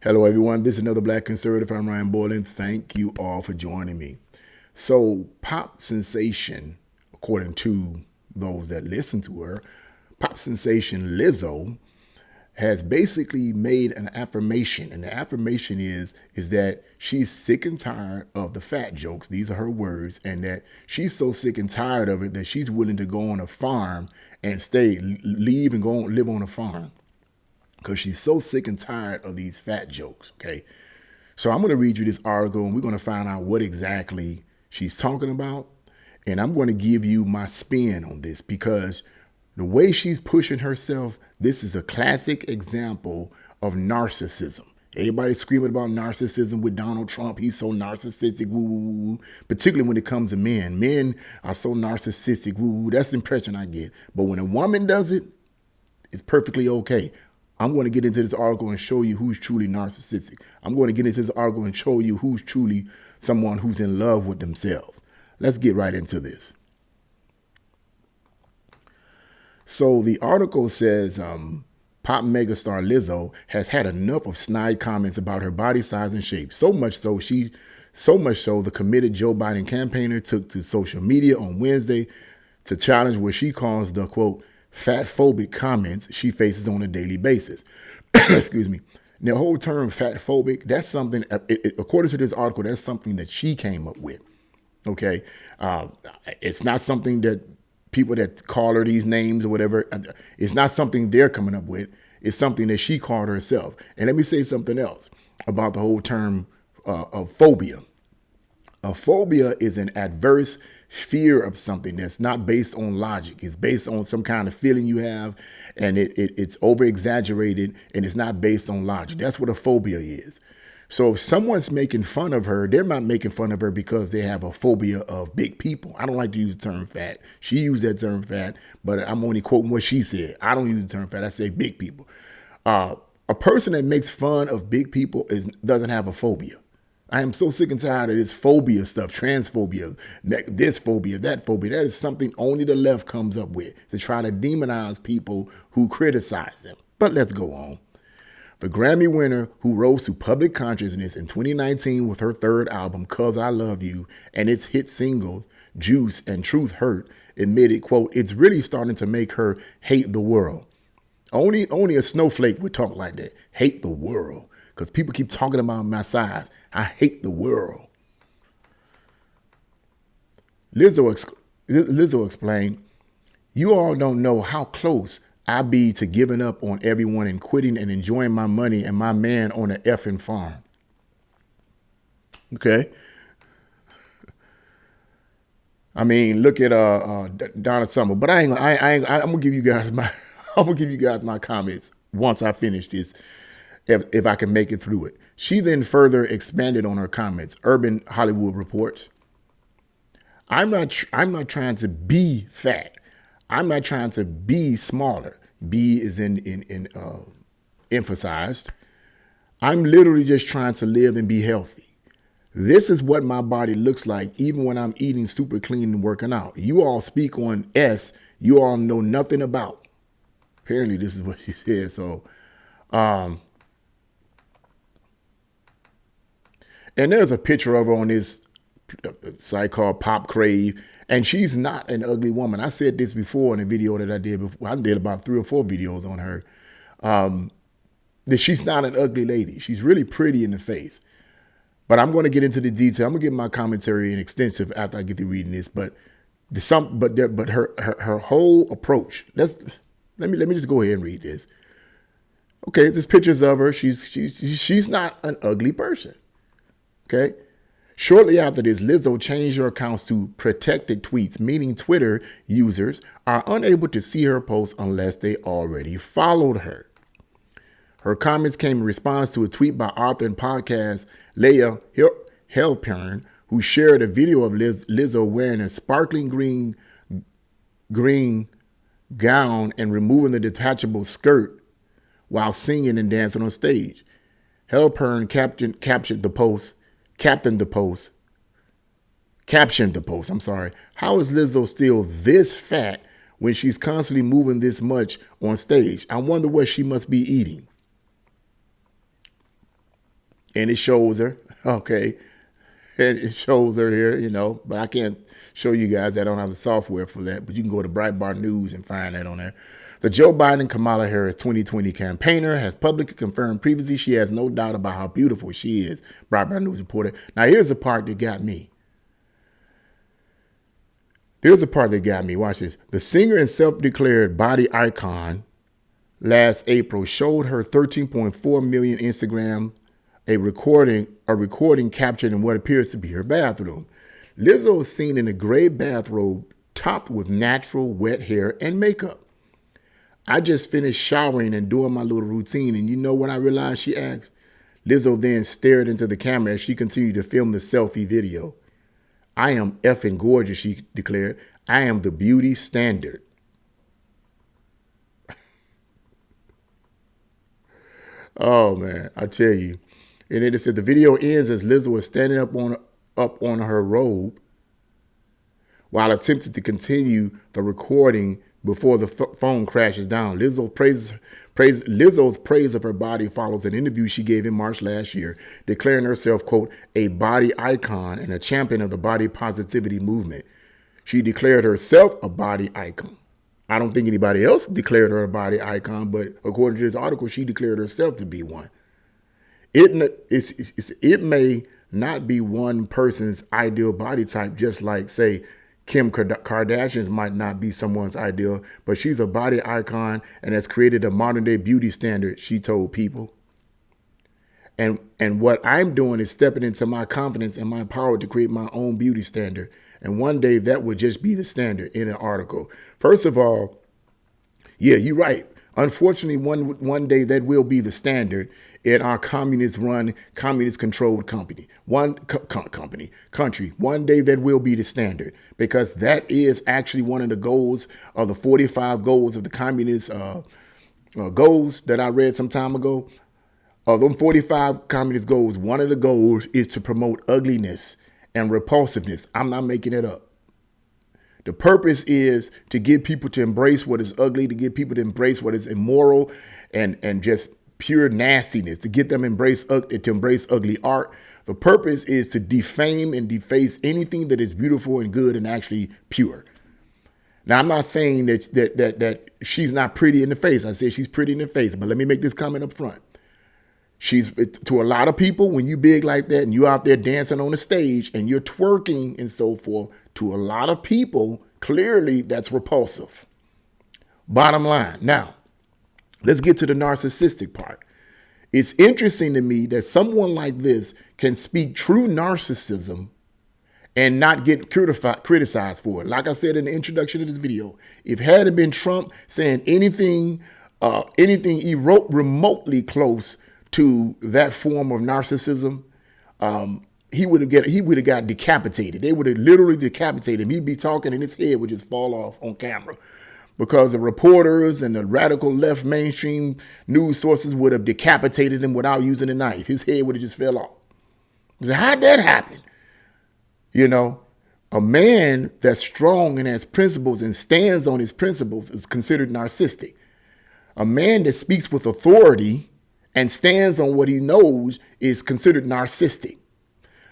Hello, everyone. This is another Black Conservative. I'm Ryan Boylan. Thank you all for joining me. So, pop sensation, according to those that listen to her, pop sensation Lizzo has basically made an affirmation, and the affirmation is that she's sick and tired of the fat jokes. These are her words, and that she's so sick and tired of it that she's willing to go on a farm and leave and go live on a farm because she's so sick and tired of these fat jokes, okay? So I'm going to read you this article, and we're going to find out what exactly she's talking about, and I'm going to give you my spin on this because the way she's pushing herself, this is a classic example of narcissism. Everybody's screaming about narcissism with Donald Trump. He's so narcissistic, woo, woo, woo. Particularly when it comes to men. Men are so narcissistic, woo, woo. That's the impression I get. But when a woman does it, it's perfectly okay. I'm going to get into this article and show you who's truly narcissistic. I'm going to get into this article and show you who's truly someone who's in love with themselves. Let's get right into this. So the article says pop megastar Lizzo has had enough of snide comments about her body size and shape. So much so the committed Joe Biden campaigner took to social media on Wednesday to challenge what she calls the, quote, fatphobic comments she faces on a daily basis. Excuse me. Now, the whole term fatphobic, that's something, according to this article, that's something that she came up with. Okay. It's not something that people that call her these names or whatever, it's not something they're coming up with. It's something that she called herself. And let me say something else about the whole term of phobia. A phobia is an adverse fear of something that's not based on logic. It's based on some kind of feeling you have, and it's over-exaggerated, and it's not based on logic. That's what a phobia is. So if someone's making fun of her, they're not making fun of her because they have a phobia of big people. I don't like to use the term fat. She used that term fat, but I'm only quoting what she said. I don't use the term fat. I say big people. A person that makes fun of big people doesn't have a phobia. I am so sick and tired of this phobia stuff, transphobia, this phobia, that phobia. That is something only the left comes up with to try to demonize people who criticize them. But let's go on. The Grammy winner who rose to public consciousness in 2019 with her third album, 'Cause I Love You, and its hit singles, Juice and Truth Hurt, admitted, quote, it's really starting to make her hate the world. Only a snowflake would talk like that, hate the world, because people keep talking about my size. I hate the world. Lizzo explained, you all don't know how close I be to giving up on everyone and quitting and enjoying my money and my man on an effing farm. Okay. I mean, look at Donna Summer, but I'm gonna give you guys my comments once I finish this, if I can make it through it. She then further expanded on her comments. Urban Hollywood reports, I'm not trying to be fat. I'm not trying to be smaller. B is in emphasized. I'm literally just trying to live and be healthy. This is what my body looks like even when I'm eating super clean and working out. You all speak on S you all know nothing about. Apparently this is what she said. So, and there's a picture of her on this site called Pop Crave, and she's not an ugly woman. I said this before in a video that I did before. I did about 3 or 4 videos on her. That she's not an ugly lady. She's really pretty in the face. But I'm going to get into the detail. I'm going to give my commentary and extensive after I get through reading this. But her whole approach. Let me just go ahead and read this. Okay, there's pictures of her. She's not an ugly person. Okay. Shortly after this, Lizzo changed her accounts to protected tweets, meaning Twitter users are unable to see her posts unless they already followed her. Her comments came in response to a tweet by author and podcast Leah Halpern, who shared a video of Lizzo wearing a sparkling green gown and removing the detachable skirt while singing and dancing on stage. Halpern captioned the post. I'm sorry. How is Lizzo still this fat when she's constantly moving this much on stage? I wonder what she must be eating. and it shows her. Okay. And it shows her here, you know, but I can't show you guys that. I don't have the software for that, but you can go to Breitbart News and find that on there. The Joe Biden Kamala Harris 2020 campaigner has publicly confirmed previously she has no doubt about how beautiful she is, Breitbart News reported. Now, here's the part that got me. Watch this. The singer and self-declared body icon last April showed her 13.4 million Instagram a recording captured in what appears to be her bathroom. Lizzo is seen in a gray bathrobe topped with natural wet hair and makeup. I just finished showering and doing my little routine, and you know what I realized, she asked? Lizzo then stared into the camera as she continued to film the selfie video. I am effing gorgeous, she declared. I am the beauty standard. Oh, man, I tell you. And then it said the video ends as Lizzo was standing up on her robe while attempting to continue the recording before the phone crashes down. Lizzo's praise of her body follows an interview she gave in March last year, declaring herself, quote, a body icon and a champion of the body positivity movement. She declared herself a body icon. I don't think anybody else declared her a body icon, but according to this article, she declared herself to be one. It may not be one person's ideal body type, just like, say, Kim Kardashian's might not be someone's ideal, but she's a body icon and has created a modern day beauty standard, she told People. And what I'm doing is stepping into my confidence and my power to create my own beauty standard. And one day that would just be the standard in an article. First of all, yeah, you're right. Unfortunately, one day that will be the standard in our communist-run, communist-controlled country. One day that will be the standard, because that is actually one of the goals of the 45 goals of the communist goals that I read some time ago. Of them 45 communist goals, one of the goals is to promote ugliness and repulsiveness. I'm not making it up. The purpose is to get people to embrace what is ugly, to get people to embrace what is immoral and just pure nastiness, to get them to embrace ugly art. The purpose is to defame and deface anything that is beautiful and good and actually pure. Now, I'm not saying that she's not pretty in the face. I said she's pretty in the face, but let me make this comment up front. She's, to a lot of people, when you big like that and you out there dancing on the stage and you're twerking and so forth, to a lot of people, clearly that's repulsive. Bottom line. Now, let's get to the narcissistic part. It's interesting to me that someone like this can speak true narcissism and not get criticized for it. Like I said in the introduction of this video, if it had been Trump saying anything remotely close to that form of narcissism, he would have got decapitated. They would have literally decapitated him. He'd be talking and his head would just fall off on camera, because the reporters and the radical left mainstream news sources would have decapitated him without using a knife. His head would have just fell off. So how'd that happen? You know, a man that's strong and has principles and stands on his principles is considered narcissistic. A man that speaks with authority and stands on what he knows is considered narcissistic.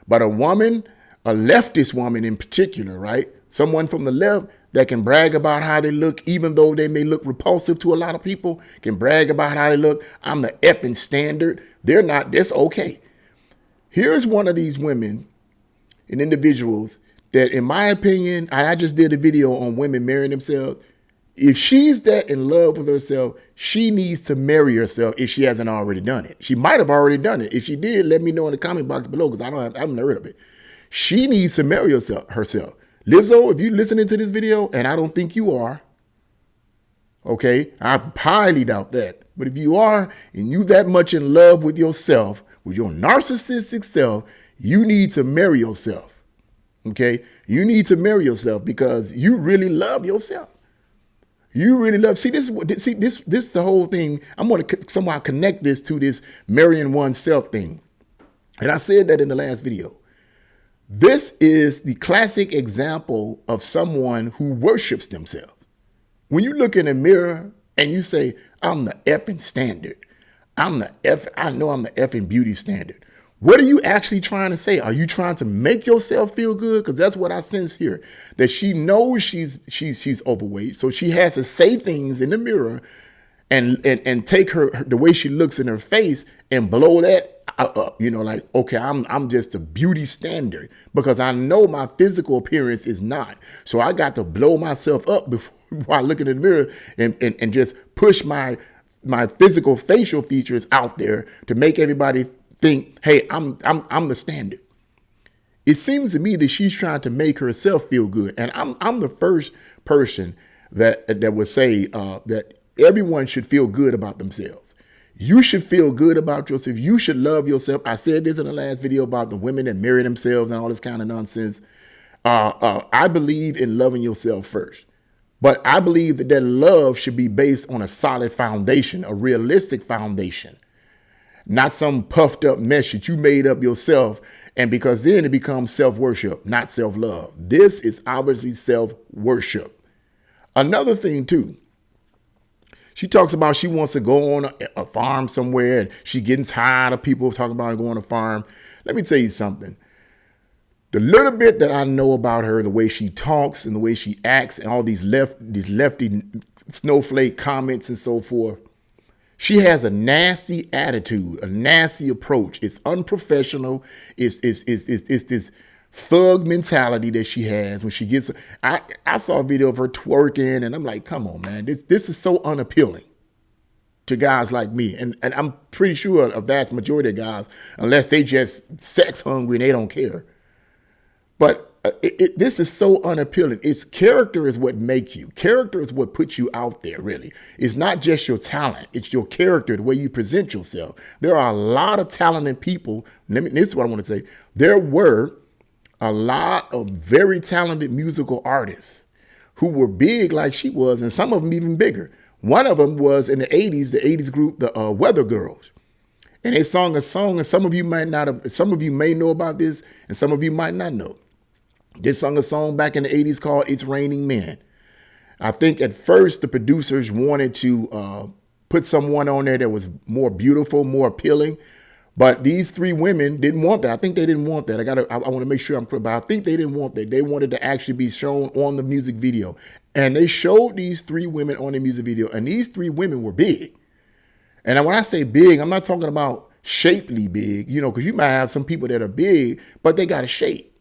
But a woman, a leftist woman in particular, right? Someone from the left that can brag about how they look, even though they may look repulsive to a lot of people, can brag about how they look. I'm the effing standard. They're not, that's okay. Here's one of these women and individuals that, in my opinion, I just did a video on women marrying themselves. If she's that in love with herself, she needs to marry herself if she hasn't already done it. She might have already done it. If she did, let me know in the comment box below, because I haven't heard of it. She needs to marry herself. Lizzo, if you're listening to this video, and I don't think you are, okay, I highly doubt that. But if you are, and you that much in love with yourself, with your narcissistic self, you need to marry yourself, okay? You need to marry yourself because you really love yourself. You really love, this is the whole thing. I'm going to somehow connect this to this marrying oneself thing. And I said that in the last video. This is the classic example of someone who worships themselves. When you look in the mirror and you say, I'm the effing standard. I know I'm the effing beauty standard. What are you actually trying to say? Are you trying to make yourself feel good? Because that's what I sense here. That she knows she's overweight, so she has to say things in the mirror and take the way she looks in her face and blow that up. You know, like, okay, I'm just a beauty standard because I know my physical appearance is not. So I got to blow myself up before while looking in the mirror and just push my physical facial features out there to make everybody think, hey, I'm the standard. It seems to me that she's trying to make herself feel good, and I'm the first person that would say that everyone should feel good about themselves. You should feel good about yourself. You should love yourself. I said this in the last video about the women that marry themselves and all this kind of nonsense. I believe in loving yourself first. But I believe that love should be based on a solid foundation, a realistic foundation, not some puffed up mess that you made up yourself. And because then it becomes self-worship, not self-love. This is obviously self-worship. Another thing too, she talks about she wants to go on a farm somewhere and she's getting tired of people talking about going on a farm. Let me tell you something. The little bit that I know about her, the way she talks and the way she acts and all these lefty snowflake comments and so forth, she has a nasty attitude, a nasty approach. It's unprofessional. It's this thug mentality that she has when she gets. I saw a video of her twerking and I'm like, come on, man, this is so unappealing to guys like me. And I'm pretty sure a vast majority of guys, unless they just sex hungry and they don't care. But this is so unappealing. It's character is what makes you. Character is what puts you out there, really. It's not just your talent. It's your character, the way you present yourself. There are a lot of talented people. This is what I want to say. There were a lot of very talented musical artists who were big like she was, and some of them even bigger. One of them was in the 80s group, the Weather Girls. And they sung a song, and some of you may know about this, and some of you might not know. They sung a song back in the 80s called It's Raining Men. I think at first the producers wanted to put someone on there that was more beautiful, more appealing. But these three women didn't want that. I think they didn't want that. I want to make sure I'm correct, but I think they didn't want that. They wanted to actually be shown on the music video. And they showed these three women on the music video, and these three women were big. And when I say big, I'm not talking about shapely big, because you might have some people that are big, but they got a shape.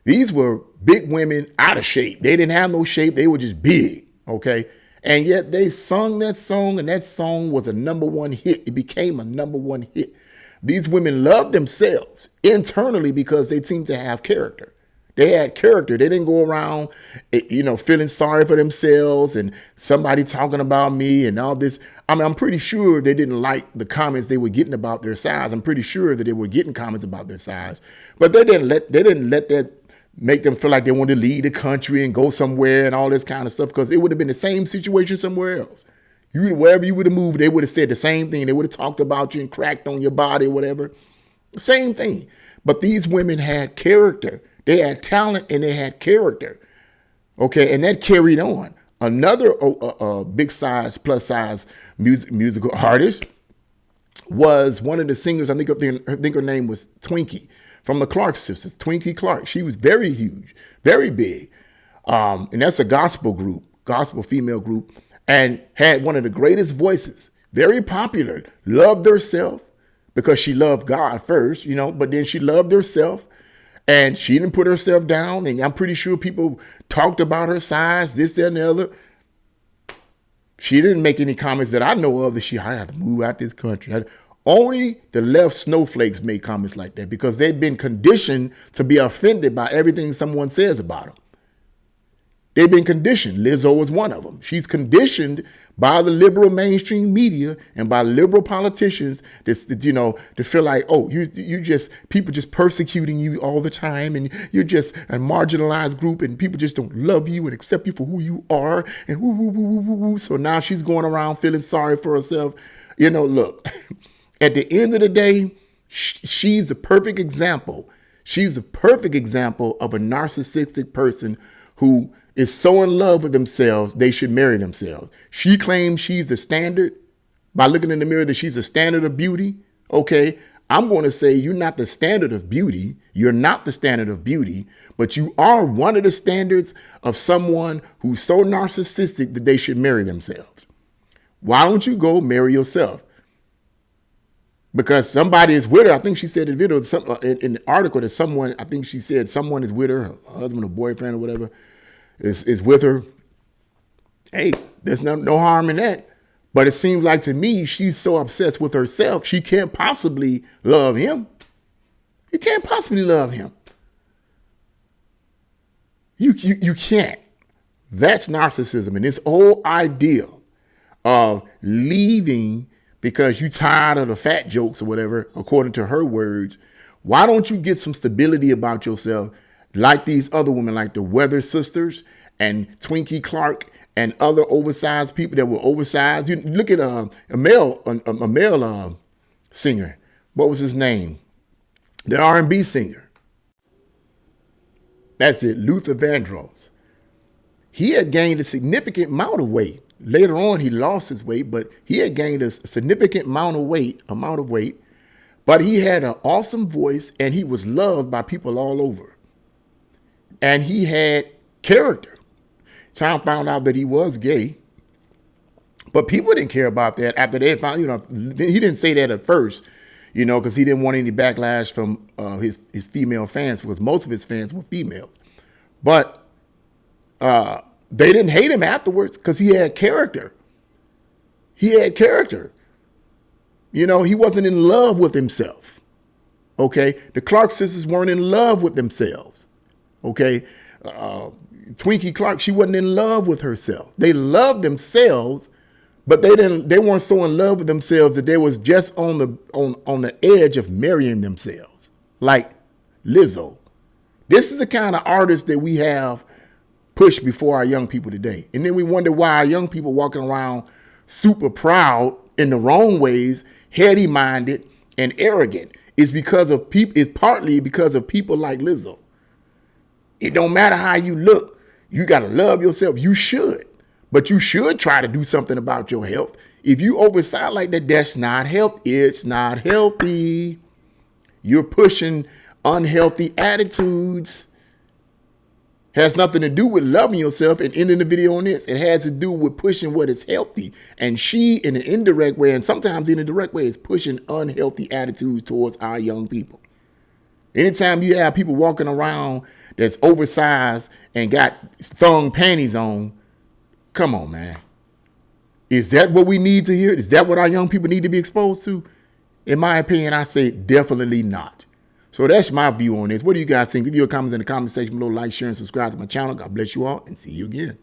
These were big women out of shape. They didn't have no shape. They were just big, okay? And yet they sung that song, and that song was a #1 hit. It became a #1 hit. These women loved themselves internally because they seemed to have character. They had character. They didn't go around, feeling sorry for themselves and somebody talking about me and all this. I mean, I'm pretty sure they didn't like the comments they were getting about their size. I'm pretty sure that they were getting comments about their size, but they didn't let that make them feel like they wanted to leave the country and go somewhere and all this kind of stuff, because it would have been the same situation somewhere else. Wherever you would have moved, they would have said the same thing. They would have talked about you and cracked on your body or whatever. Same thing. But these women had character. They had talent and they had character. Okay, and that carried on. Another big size, plus size musical artist was one of the singers. I think her name was Twinkie, from the Clark sisters, Twinkie Clark. She was very huge, very big. And that's a gospel female group, and had one of the greatest voices, very popular, loved herself because she loved God first, but then she loved herself and she didn't put herself down. And I'm pretty sure people talked about her size, this, that, and the other. She didn't make any comments that I know of that I have to move out this country. Only the left snowflakes make comments like that because they've been conditioned to be offended by everything someone says about them. They've been conditioned. Lizzo is one of them. She's conditioned by the liberal mainstream media and by liberal politicians to feel like, oh, people just persecuting you all the time, and you're just a marginalized group, and people just don't love you and accept you for who you are, and woo, woo, woo, woo, woo. So now she's going around feeling sorry for herself. Look, at the end of the day, she's the perfect example. She's the perfect example of a narcissistic person who is so in love with themselves, they should marry themselves. She claims she's the standard by looking in the mirror, that she's a standard of beauty. Okay, I'm going to say you're not the standard of beauty. You're not the standard of beauty, but you are one of the standards of someone who's so narcissistic that they should marry themselves. Why don't you go marry yourself? Because somebody is with her. I think she said in the video, in the article, that someone, I think she said someone is with her husband or boyfriend or whatever, is with her. Hey, there's no harm in that. But it seems like to me, she's so obsessed with herself, she can't possibly love him. You can't possibly love him. You can't. That's narcissism. And this whole idea of leaving because you tired of the fat jokes or whatever, according to her words, why don't you get some stability about yourself like these other women, like the Weather Sisters and Twinkie Clark and other oversized people that were oversized. You look at a male singer. What was his name? The R&B singer. That's it, Luther Vandross. He had gained a significant amount of weight. Later on, he lost his weight, but he had gained a significant amount of weight. But he had an awesome voice, and he was loved by people all over. And he had character. Tom found out that he was gay, but people didn't care about that after they found, he didn't say that at first, because he didn't want any backlash from his female fans, because most of his fans were females. But they didn't hate him afterwards because he had character. He had character. He wasn't in love with himself. Okay. The Clark sisters weren't in love with themselves. Okay. Twinkie Clark, she wasn't in love with herself. They loved themselves, but they weren't so in love with themselves that they was just on the edge of marrying themselves. Like Lizzo. This is the kind of artist that we have pushed before our young people today. And then we wonder why our young people walking around super proud in the wrong ways, heady-minded and arrogant. It's partly because of people like Lizzo. It don't matter how you look. You got to love yourself. You should. But you should try to do something about your health. If you oversize like that, that's not healthy. It's not healthy. You're pushing unhealthy attitudes. Has nothing to do with loving yourself and ending the video on this. It has to do with pushing what is healthy. And she, in an indirect way, and sometimes in a direct way, is pushing unhealthy attitudes towards our young people. Anytime you have people walking around that's oversized and got thong panties on, come on, man. Is that what we need to hear? Is that what our young people need to be exposed to? In my opinion, I say definitely not. So that's my view on this. What do you guys think? Leave your comments in the comment section below. Like, share, and subscribe to my channel. God bless you all, and see you again.